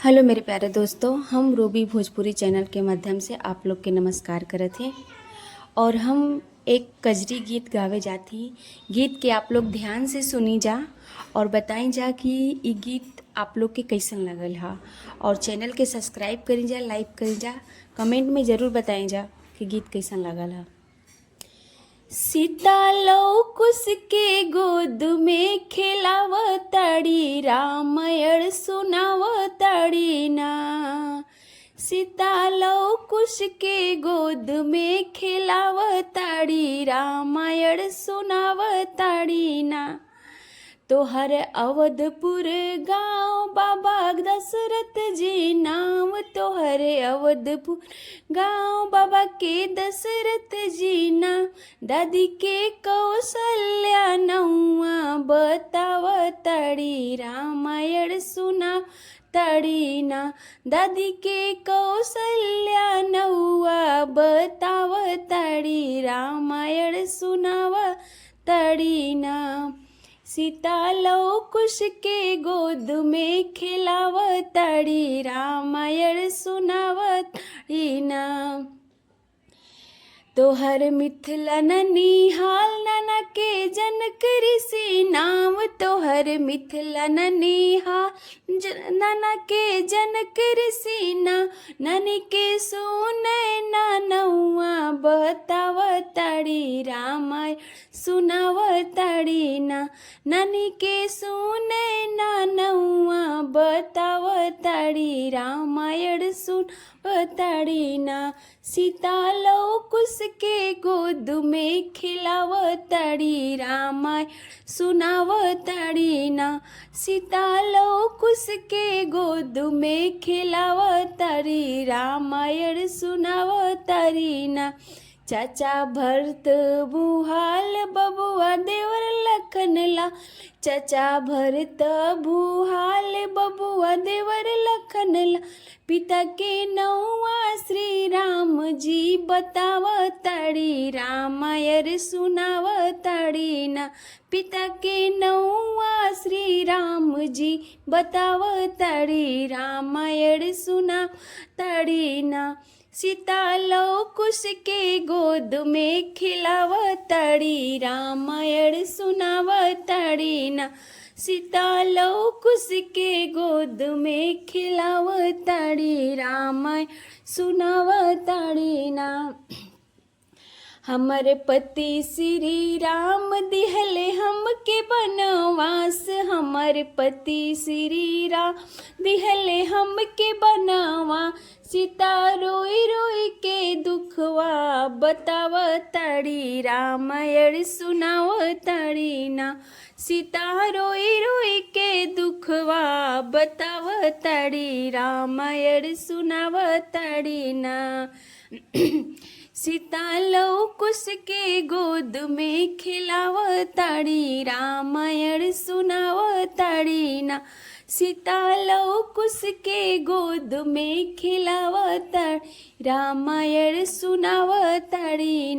Hello मेरे प्यारे दोस्तों, हम रूबी भोजपुरी चैनल के माध्यम से आप लोग के नमस्कार करत हैं। और हम एक कजरी गीत गावे जाती। गीत के आप लोग ध्यान से सुनी जा और बताई जा कि ये गीत आप लोग के कैसन लगल हा। और चैनल के सब्सक्राइब करी जा, लाइक करी जा, कमेंट में ज़रूर बताई जा कि गीत कैसन लगल हा। सीता लौकुश के गोद में खेलावताड़ी, रामायण सुनावताड़ी ना। सीता लौकुश के गोद में खेलावताड़ी, रामायण सुनावताड़ी ना। तोहर अवधपुर गाँव बाबा दशरथ जी नाम, तोहर अवधपुर गाँव बाबा के दशरथ जी नाम। दादी के कौशल्या नौआ बतावताड़ी, रामायण सुनावताड़ी ना। दादी के कौशल्या नौआ बतावताड़ी, रामायण सुनावताड़ी ना। सीता लौकुश के गोद में खिलावताड़ी, रामायण सुनावताड़ी ना। तोहर मिथिला ननिहाल नाना के जनक ऋषि नाम, तोहर मिथिला ननिहाल नाना के जनक ऋषि नाम। नानी के सुने नानौआ बतावताड़ी, रामायण सुनावताड़ी ना। नानी के सुने नानौआ बतावताड़ी, रामायण सुनावताड़ी ना। सीता लौकुश के गोद में खिलावताड़ी, रामायण सुनावताड़ी ना। सीता लौकुश के गोद में खिलावताड़ी, रामायण सुनावताड़ी ना। चाचा भरत भूहाल बबुआ देवर लखन लाल, चाचा भरत भूहाल बबुआ देवर लखन लाल। पिता के नौआ श्री राम जी बतावताड़ी, रामायण सुनावताड़ी ना। पिता के नौआ श्री राम जी बतावताड़ी, रामायण सुनावताड़ी ना। सीता लौकुश के गोद में खिलावताड़ी, रामायण सुनावताड़ी ना। सीता लौकुश के गोद में खिलावताड़ी, रामायण सुनावताड़ी ना। हमर पति श्री राम दिहले हमके बनवास, हमर पति श्री राम दिहले हमके बनवा। सीता रोई रोई के दुखवा बतावताड़ी, रामायण सुनावताड़ी ना। सीता रोई रोई के दुखवा बतावताड़ी, रामायण सुनावताड़ी ना। सीता लौकुश के गोद में खिलावताड़ी, रामायण सुनावताड़ी ना। सीता लौकुश के गोद में खिलावताड़ी, रामायण सुनावताड़ी ना।